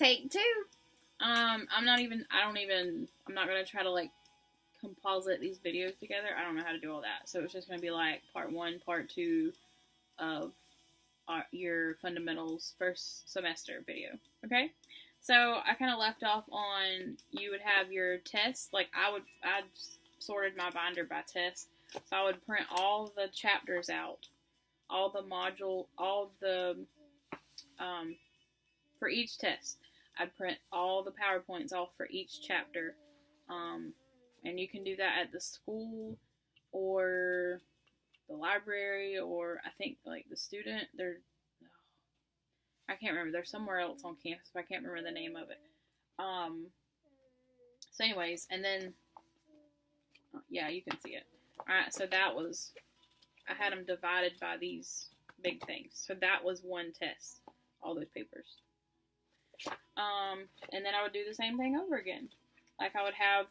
Take two. I'm not gonna try to like composite these videos together. I don't know how to do all that. So it's just gonna be like part 1, part 2 of your fundamentals first semester video. Okay? So I kind of left off on you would have your tests. Like I sorted my binder by test. So I would print all the chapters out, all the module, all the for each test. I'd print all the PowerPoints off for each chapter. And you can do that at the school or the library, or I think like the student. I can't remember. They're somewhere else on campus, but I can't remember the name of it. So anyways, and then, yeah, you can see it. Alright, so I had them divided by these big things. So that was one test, all those papers. And then I would do the same thing over again. Like I would have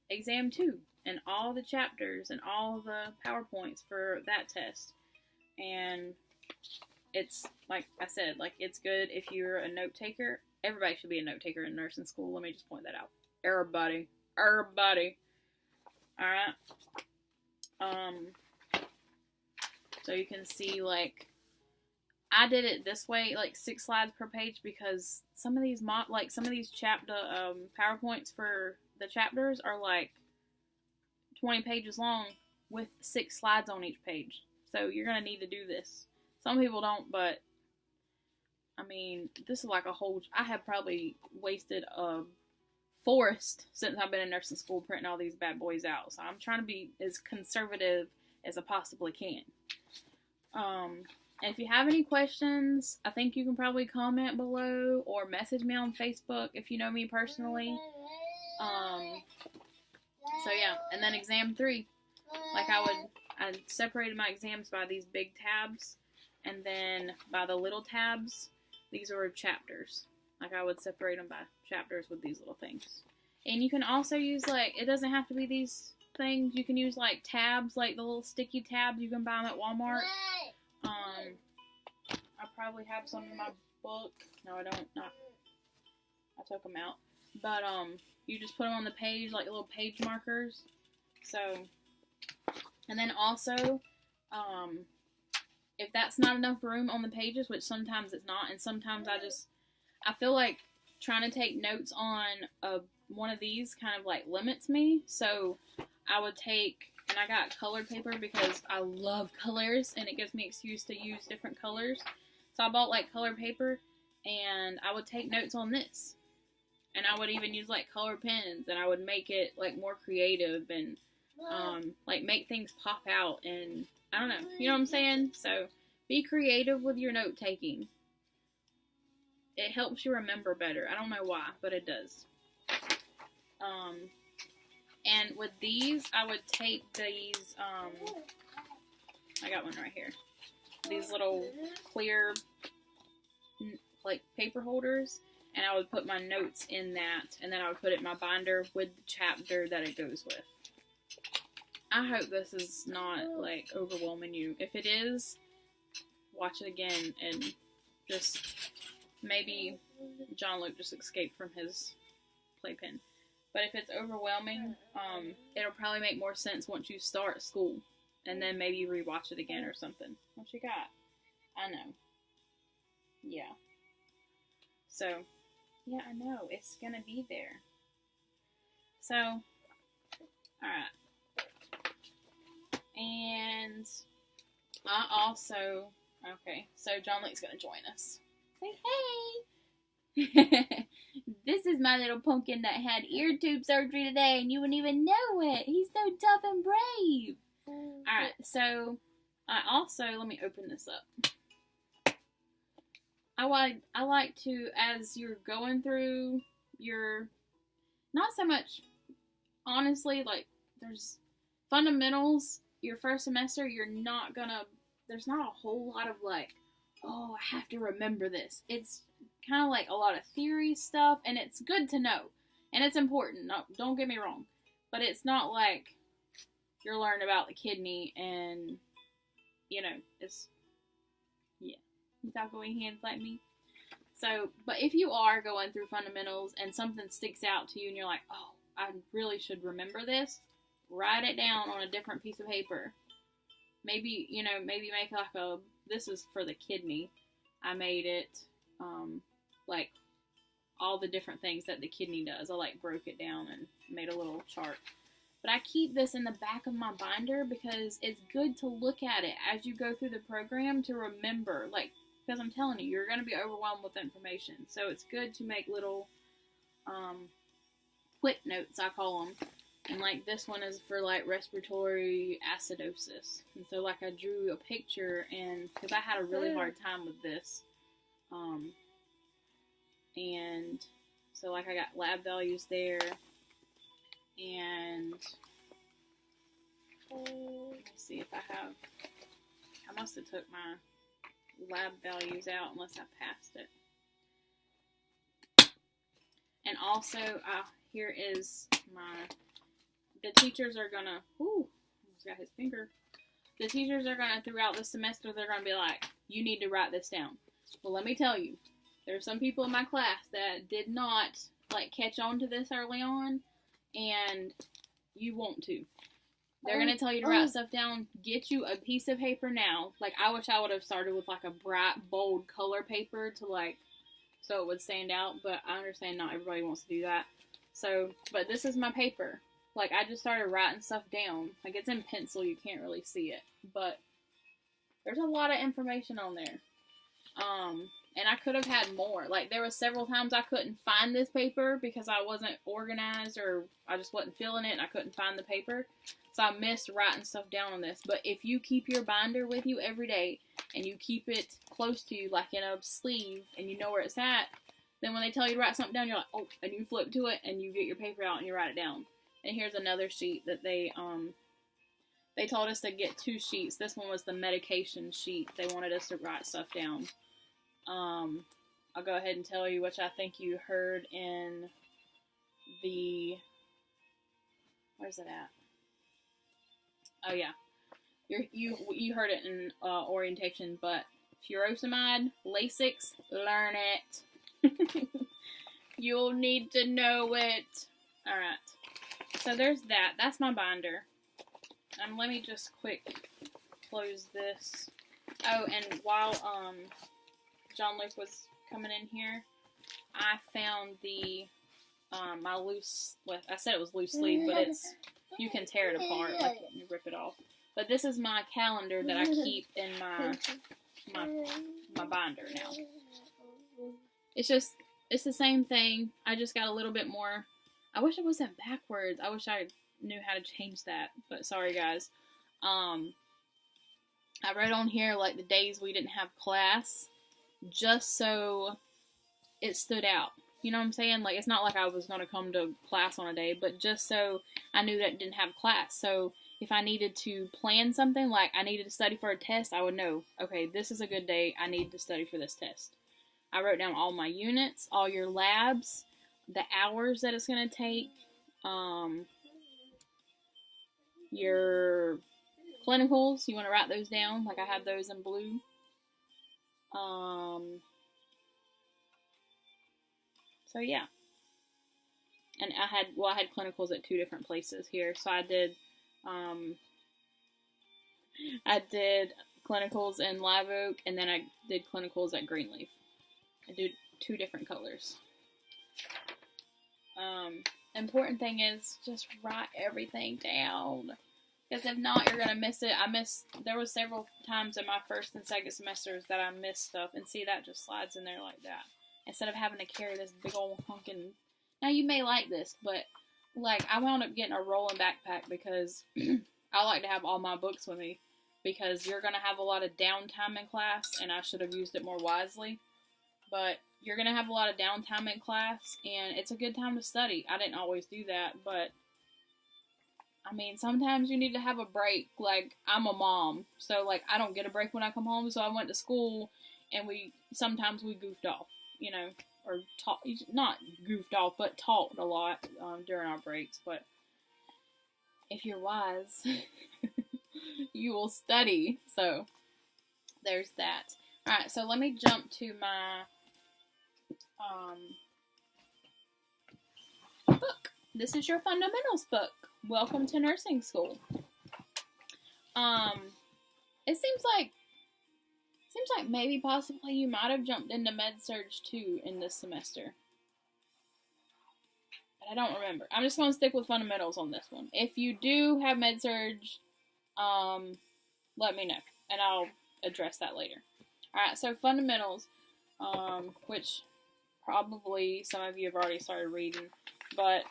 exam 2 and all the chapters and all the PowerPoints for that test. And it's, like I said, like it's good if you're a note taker. Everybody should be a note taker in nursing school. Let me just point that out. Everybody. Alright. So you can see, like, I did it this way, like 6 slides per page, because some of these chapter PowerPoints for the chapters are like 20 pages long with 6 slides on each page. So you're gonna need to do this. Some people don't, but I mean, this is like a whole. I have probably wasted a forest since I've been in nursing school printing all these bad boys out. So I'm trying to be as conservative as I possibly can. And if you have any questions, I think you can probably comment below or message me on Facebook if you know me personally. So yeah, and then exam 3, like I separated my exams by these big tabs, and then by the little tabs, these are chapters. Like I would separate them by chapters with these little things. And you can also use, like, it doesn't have to be these things. You can use like tabs, like the little sticky tabs. You can buy them at Walmart. I probably have some in my book. No, I don't. Not. I took them out. But you just put them on the page like little page markers. So, and then also, if that's not enough room on the pages, which sometimes it's not, and sometimes I feel like trying to take notes on one of these kind of like limits me. So I would take, and I got colored paper because I love colors and it gives me an excuse to use different colors. So I bought like colored paper and I would take notes on this. And I would even use like color pens, and I would make it like more creative and like make things pop out, and I don't know, you know what I'm saying? So be creative with your note taking. It helps you remember better. I don't know why, but it does. And with these, I would take these, I got one right here. These little clear, like, paper holders, and I would put my notes in that, and then I would put it in my binder with the chapter that it goes with. I hope this is not, like, overwhelming you. If it is, watch it again, and just, maybe John Luke just escaped from his playpen. But if it's overwhelming, it'll probably make more sense once you start school. And then maybe you rewatch it again or something. What you got? I know. Yeah. So, yeah, I know. It's gonna be there. So, alright. And I also, okay, so John Luke's gonna join us. Say hey! This is my little pumpkin that had ear tube surgery today, and you wouldn't even know it. He's so tough and brave. Alright, so I also, let me open this up. I like to, as you're going through your, not so much, honestly, like, there's fundamentals, your first semester, there's not a whole lot of, like, oh, I have to remember this. It's kind of like a lot of theory stuff, and it's good to know, and it's important. No, don't get me wrong, but it's not like you're learning about the kidney and, you know, it's, yeah, you talk away hands like me. So, but if you are going through fundamentals and something sticks out to you and you're like, oh, I really should remember this, write it down on a different piece of paper. Maybe, maybe make like this is for the kidney. I made it, like all the different things that the kidney does. I like broke it down and made a little chart. But I keep this in the back of my binder because it's good to look at it as you go through the program to remember, because I'm telling you, you're going to be overwhelmed with information. So it's good to make little quick notes, I call them. And this one is for respiratory acidosis. And so I drew a picture, and because I had a really hard time with this. And so I got lab values there. And let me see if I must have took my lab values out unless I passed it. And also, here is the teachers are gonna, almost got his finger. The teachers are gonna, throughout the semester, they're gonna be like, you need to write this down. Well, let me tell you, there are some people in my class that did not, catch on to this early on, and you want to. They're going to tell you to write stuff down. Get you a piece of paper now. I wish I would have started with, a bright, bold color paper to, so it would stand out. But I understand not everybody wants to do that. So, but this is my paper. I just started writing stuff down. It's in pencil. You can't really see it. But there's a lot of information on there. And I could have had more. There were several times I couldn't find this paper because I wasn't organized or I just wasn't feeling it and I couldn't find the paper. So I missed writing stuff down on this. But if you keep your binder with you every day and you keep it close to you, in a sleeve, and you know where it's at, then when they tell you to write something down, you're like, oh, and you flip to it and you get your paper out and you write it down. And here's another sheet that they told us to get 2 sheets. This one was the medication sheet. They wanted us to write stuff down. I'll go ahead and tell you, which I think you heard in the, where's it at? Oh yeah, you heard it in orientation, but furosemide, Lasix, learn it. You'll need to know it. All right, so there's that. That's my binder. Let me just quick close this. Oh, and while John Luke was coming in here, I found the my loose, I said it was loose sleeve, but you can tear it apart, you rip it off. But this is my calendar that I keep in my binder now. It's the same thing. I just got a little bit more. I wish it wasn't backwards. I wish I knew how to change that, but sorry guys. I wrote on here the days we didn't have class, just so it stood out. You know what I'm saying? It's not like I was going to come to class on a day, but just so I knew that it didn't have class. So if I needed to plan something, I needed to study for a test, I would know, okay, this is a good day, I need to study for this test. I wrote down all my units, all your labs, the hours that it's going to take, your clinicals, you want to write those down, I have those in blue. So yeah. And I had clinicals at 2 different places here. So I did clinicals in Live Oak, and then I did clinicals at Greenleaf. I did 2 different colors. Important thing is just write everything down. Because if not, you're going to miss it. There was several times in my first and second semesters that I missed stuff. And see, that just slides in there like that. Instead of having to carry this big old hunkin'. Now, you may like this, but, I wound up getting a rolling backpack because I like to have all my books with me. Because you're going to have a lot of downtime in class, and I should have used it more wisely. But you're going to have a lot of downtime in class, and it's a good time to study. I didn't always do that, but sometimes you need to have a break. I'm a mom, so, I don't get a break when I come home, so I went to school, and sometimes we goofed off, or not goofed off, but talked a lot during our breaks. But if you're wise, you will study. So, there's that. Alright, so let me jump to my this is your fundamentals book. Welcome to nursing school. It seems like maybe possibly you might have jumped into Med-Surg too in this semester. But I don't remember. I'm just going to stick with fundamentals on this one. If you do have Med-Surg, let me know, and I'll address that later. Alright, so fundamentals, which probably some of you have already started reading, but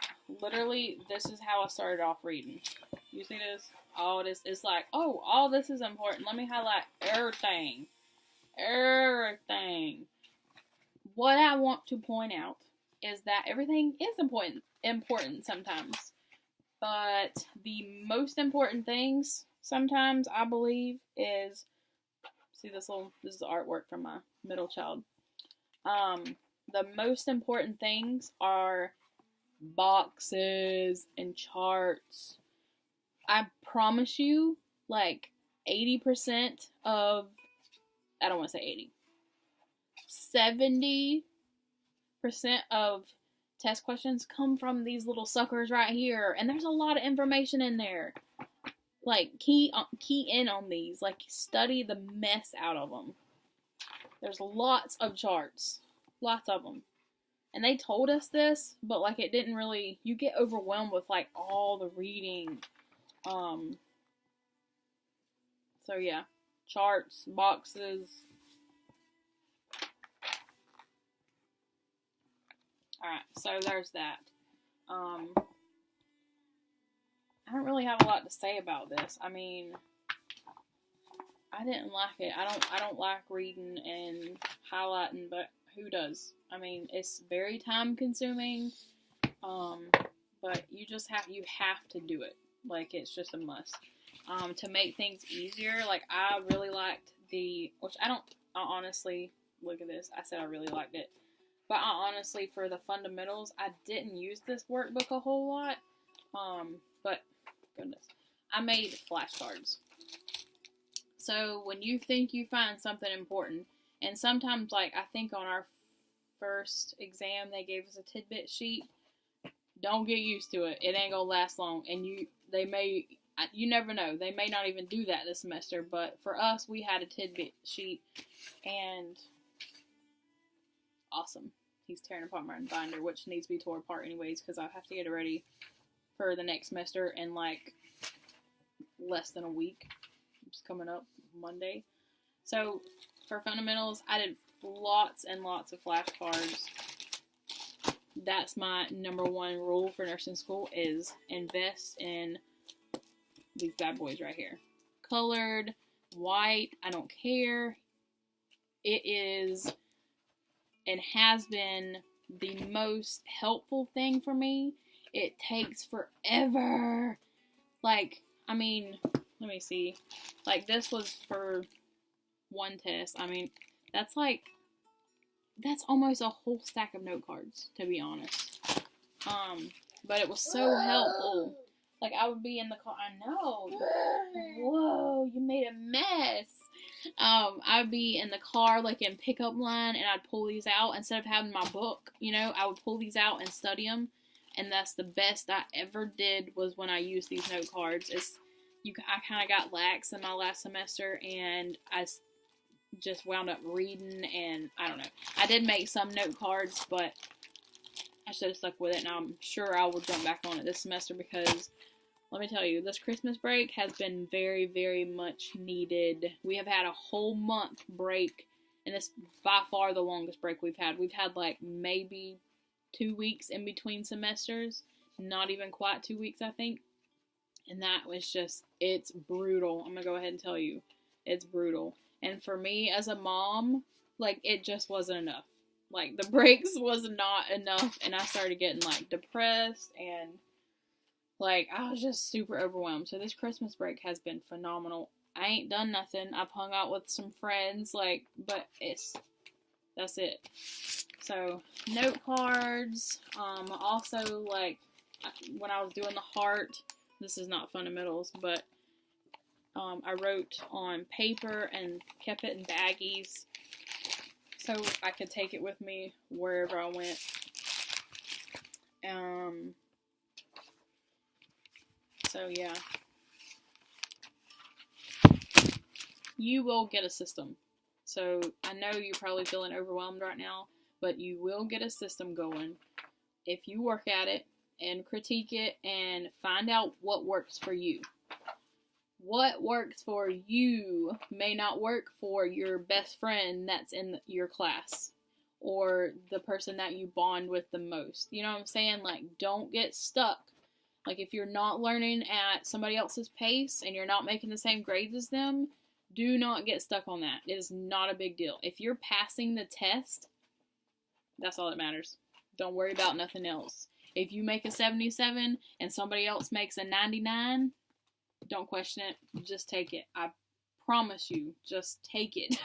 literally this is how I started off reading. You see this? All this is like, oh, all this is important. Let me highlight everything. Everything. What I want to point out is that everything is important sometimes. But the most important things sometimes, I believe, is, see this is artwork from my middle child. The most important things are boxes and charts. I promise you, like 80% of, I don't want to say 80, 70% of test questions come from these little suckers right here, and there's a lot of information in there. Like, key in on these, like, study the mess out of them. There's lots of charts, lots of them. And they told us this, but, like, it didn't really, you get overwhelmed with, like, all the reading. So yeah, charts, boxes. Alright, so there's that. I don't really have a lot to say about this. I mean, I didn't like it. I don't like reading and highlighting, but who does? I mean, it's very time consuming. But you have to do it. Like, it's just a must. To make things easier, like, I really liked which I honestly, look at this, I said I really liked it. But I honestly, for the fundamentals, I didn't use this workbook a whole lot. But, goodness, I made flashcards. So, when you think you find something important, and sometimes, like, I think on our first exam, they gave us a tidbit sheet. Don't get used to it. It ain't gonna last long, and you never know. They may not even do that this semester, but for us, we had a tidbit sheet, and awesome. He's tearing apart my binder, which needs to be torn apart anyways, because I have to get it ready for the next semester in, like, less than a week. It's coming up Monday. So, for fundamentals, I did lots and lots of flashcards. That's my number one rule for nursing school, is invest in these bad boys right here. Colored, white, I don't care. It is and has been the most helpful thing for me. It takes forever. Like, I mean, let me see. Like, this was for one test. I mean, that's almost a whole stack of note cards, to be honest. But it was so helpful. Like, I would be in the car. I know. Whoa, you made a mess. I would be in the car, like, in pickup line, and I'd pull these out. Instead of having my book, I would pull these out and study them. And that's the best I ever did, was when I used these note cards. I kind of got lax in my last semester, and I just wound up reading, and I don't know. I did make some note cards, but I should have stuck with it, and I'm sure I will jump back on it this semester, because let me tell you, this Christmas break has been very, very much needed. We have had a whole month break, and it's by far the longest break we've had. We've had, like, maybe 2 weeks in between semesters. Not even quite 2 weeks, I think. And that was just, it's brutal. I'm going to go ahead and tell you. It's brutal. And for me as a mom, like, it just wasn't enough. Like, the breaks was not enough, and I started getting, like, depressed, and, like, I was just super overwhelmed. So this Christmas break has been phenomenal. I ain't done nothing. I've hung out with some friends, like, but that's it. So, note cards, also, like, when I was doing the heart, this is not fundamentals, but I wrote on paper and kept it in baggies so I could take it with me wherever I went. So yeah, you will get a system. So I know you're probably feeling overwhelmed right now, but you will get a system going if you work at it and critique it and find out what works for you. What works for you may not work for your best friend that's in your class or the person that you bond with the most. You know what I'm saying? Like, don't get stuck. Like, if you're not learning at somebody else's pace and you're not making the same grades as them, do not get stuck on that. It is not a big deal. If you're passing the test, that's all that matters. Don't worry about nothing else. If you make a 77 and somebody else makes a 99, don't question it. Just take it. I promise you, just take it.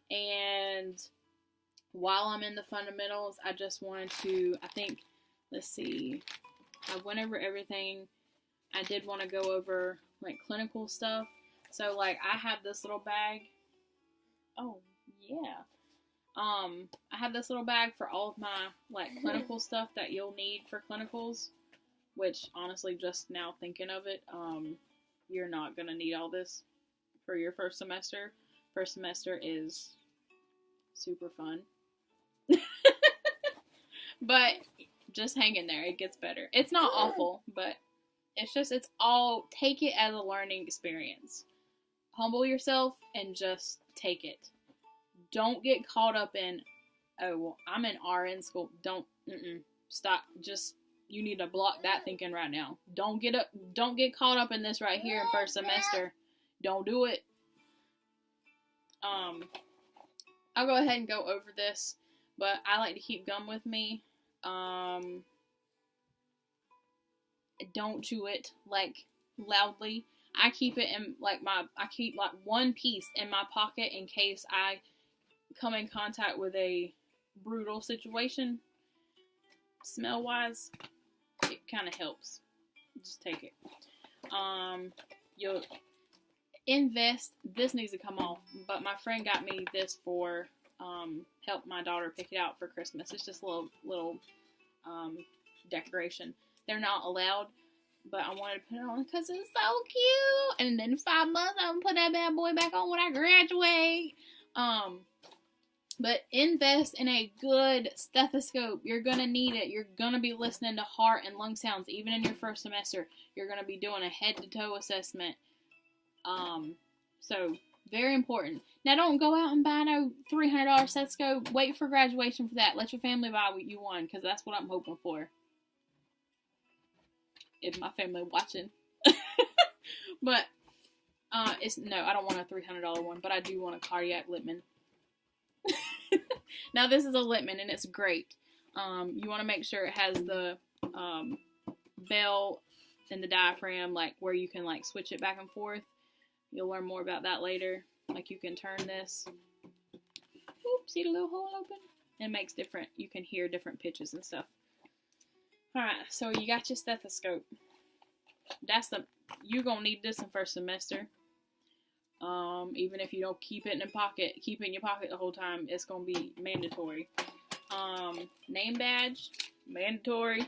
And while I'm in the fundamentals, I just wanted to, let's see, I went over everything. I did want to go over, like, clinical stuff. So, like, I have this little bag. Oh, yeah. I have this little bag for all of my, like, clinical stuff that you'll need for clinicals, which, honestly, just now thinking of it, you're not going to need all this for your first semester. First semester is super fun. But just hang in there. It gets better. It's not awful, but it's all, take it as a learning experience. Humble yourself and just take it. Don't get caught up in, oh, well, I'm in RN school. Stop. Just, you need to block that thinking right now. Don't get caught up in this right here in first semester. Don't do it. I'll go ahead and go over this, but I like to keep gum with me. Don't chew it, like, loudly. I keep it in, like, I keep, like, one piece in my pocket in case I come in contact with a brutal situation. Smell-wise, it kind of helps. Just take it. You'll invest. This needs to come off, but my friend got me this for, help my daughter pick it out for Christmas. It's just a little decoration. They're not allowed, but I wanted to put it on because it's so cute. And then in 5 months, I'm going to put that bad boy back on when I graduate. But invest in a good stethoscope. You're going to need it. You're going to be listening to heart and lung sounds. Even in your first semester, you're going to be doing a head-to-toe assessment. So, very important. Now, don't go out and buy no $300 stethoscope. Wait for graduation for that. Let your family buy what you want, because that's what I'm hoping for. If my family watching. But, I don't want a $300 one, but I do want a cardiac Littmann. Now, this is a Littmann, and it's great. You want to make sure it has the bell and the diaphragm, like, where you can, like, switch it back and forth. You'll learn more about that later. Like, you can turn this. Oops, see the little hole open? It makes you can hear different pitches and stuff. Alright, so you got your stethoscope. You're going to need this in first semester. Even if you don't keep it in your pocket the whole time, it's going to be mandatory. Name badge, mandatory.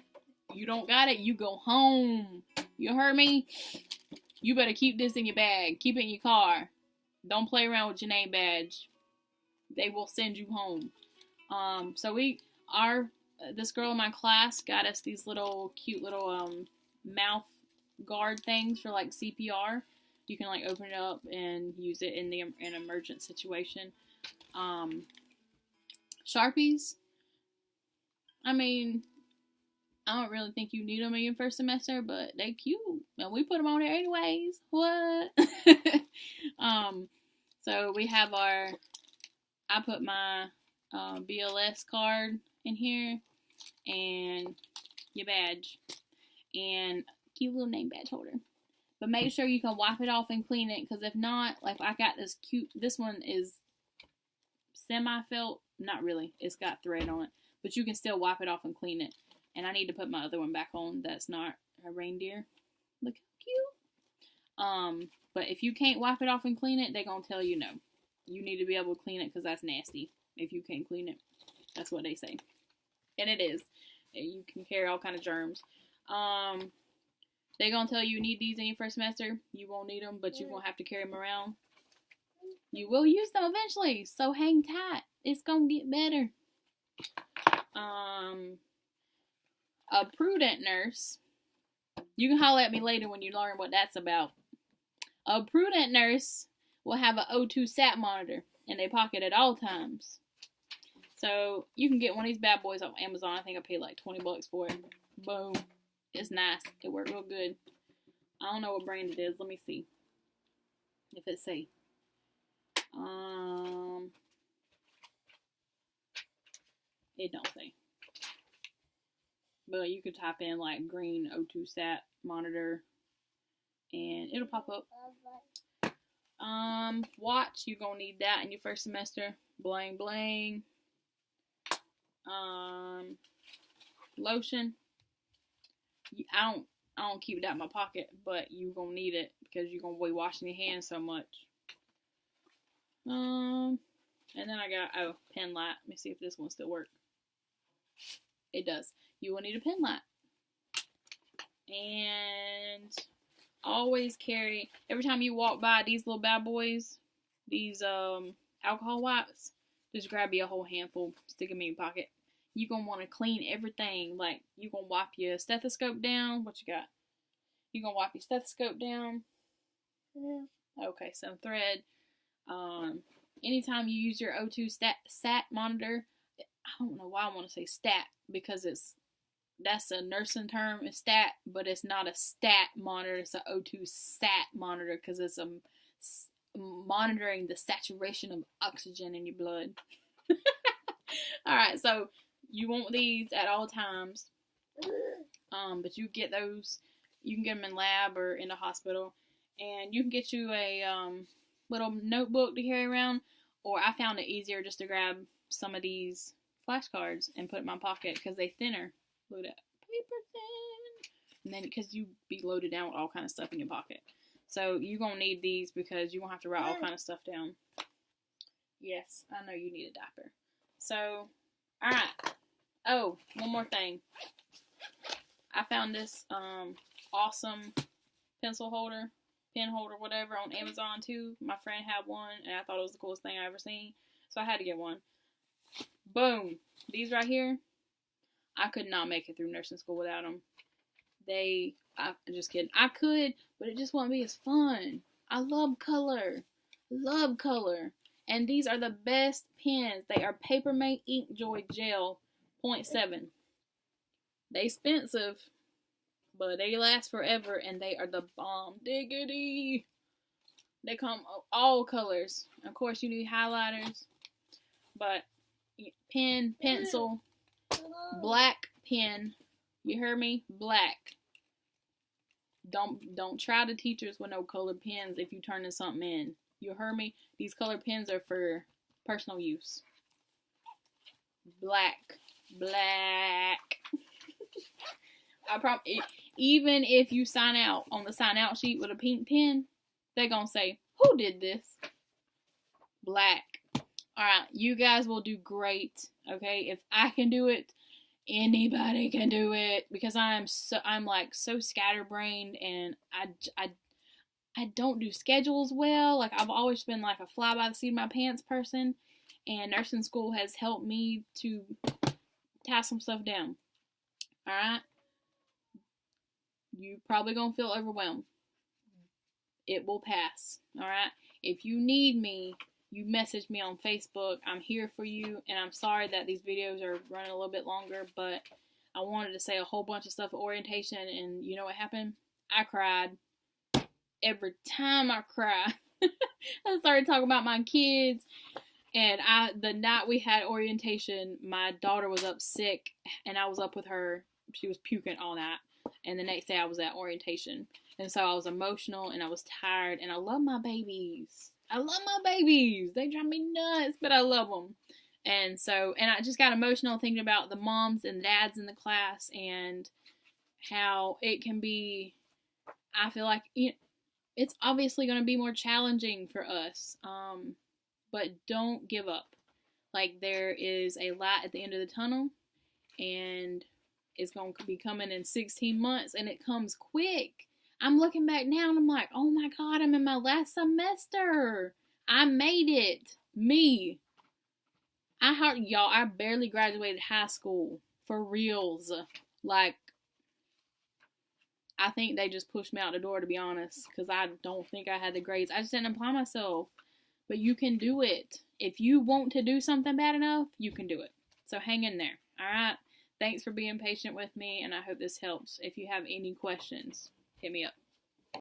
You don't got it, you go home. You heard me? You better keep this in your bag. Keep it in your car. Don't play around with your name badge. They will send you home. So this girl in my class got us these little cute little mouth guard things for, like, CPR. You can, like, open it up and use it in an emergent situation. Sharpies. I mean, I don't really think you need them in your first semester, but they cute. And we put them on there anyways. What? So we have I put my BLS card in here, and your badge, and cute little name badge holder. But make sure you can wipe it off and clean it, because if not, like, I got this one is semi-felt, not really, it's got thread on it, but you can still wipe it off and clean it. And I need to put my other one back on that's not a reindeer. Look how cute. But if you can't wipe it off and clean it, they're going to tell you no. You need to be able to clean it, because that's nasty if you can't clean it. That's what they say. And it is. You can carry all kind of germs. They're going to tell you need these in your first semester. You won't need them, but you're going to have to carry them around. You will use them eventually, so hang tight. It's going to get better. A prudent nurse. You can holler at me later when you learn what that's about. A prudent nurse will have an O2 sat monitor in their pocket at all times. So you can get one of these bad boys off Amazon. I think I paid like $20 for it. Boom. It's nice. It worked real good. I don't know what brand it is. Let me see if it say. It don't say. But you could type in like green O2 sat monitor and it'll pop up. Watch, you're gonna need that in your first semester. Bling bling. Lotion. I don't keep that in my pocket, but you're gonna need it because you're gonna be washing your hands so much. And then I got pen light. Let me see if this one still works. It does. You will need a pen light. And always carry, every time you walk by these little bad boys, these alcohol wipes, just grab you a whole handful, stick them in your pocket. You're going to want to clean everything. Like, you're going to wipe your stethoscope down. What you got? You're going to wipe your stethoscope down. Okay, some thread. Anytime you use your O2 sat monitor, I don't know why I want to say stat, because that's a nursing term, it's stat, but it's not a stat monitor, it's an O2 sat monitor, because it's monitoring the saturation of oxygen in your blood. Alright, so you want these at all times, but you get those, you can get them in lab or in the hospital, and you can get you a little notebook to carry around, or I found it easier just to grab some of these flashcards and put it in my pocket because they're thinner. Look at that. Paper thin. And then because you be loaded down with all kind of stuff in your pocket. So you're going to need these because you're going to have to write all kind of stuff down. Yes, I know you need a diaper. So, alright. Oh, one more thing. I found this awesome pencil holder, pen holder, whatever, on Amazon too. My friend had one, and I thought it was the coolest thing I ever seen. So I had to get one. Boom. These right here, I could not make it through nursing school without them. I'm just kidding. I could, but it just wouldn't be as fun. I love color. Love color. And these are the best pens. They are Papermate Inkjoy Gel 0.7. They expensive, but they last forever, and they are the bomb diggity. They come all colors. Of course, you need highlighters, but pen, pencil, black pen. You heard me? Black. Don't try the teachers with no colored pens if you turning something in. You heard me? These colored pens are for personal use. Black. I promise. Even if you sign out on the sign out sheet with a pink pen, they're gonna say, "Who did this?" Black. Alright, you guys will do great. Okay, if I can do it, anybody can do it, because I'm like so scatterbrained, and I don't do schedules well. Like, I've always been like a fly by the seat of my pants person, and nursing school has helped me to tie some stuff down. Alright? You probably gonna feel overwhelmed. It will pass. Alright? If you need me, you message me on Facebook. I'm here for you, and I'm sorry that these videos are running a little bit longer, but I wanted to say a whole bunch of stuff at orientation, and you know what happened? I cried. Every time I cry. I started talking about my kids, and the night we had orientation, my daughter was up sick, and I was up with her. She was puking all night, and the next day I was at orientation, and so I was emotional, and I was tired, and I love my babies. They drive me nuts, but I love them. And I just got emotional thinking about the moms and dads in the class, and how it can be, I feel like, it's obviously going to be more challenging for us, but don't give up. Like, there is a light at the end of the tunnel, and is going to be coming in 16 months, and it comes quick. I'm looking back now, and I'm like, oh my God, I'm in my last semester. I made it. Me. I barely graduated high school. For reals. Like, I think they just pushed me out the door, to be honest, because I don't think I had the grades. I just didn't apply myself. But you can do it. If you want to do something bad enough, you can do it. So hang in there. Alright? Thanks for being patient with me, and I hope this helps. If you have any questions, hit me up.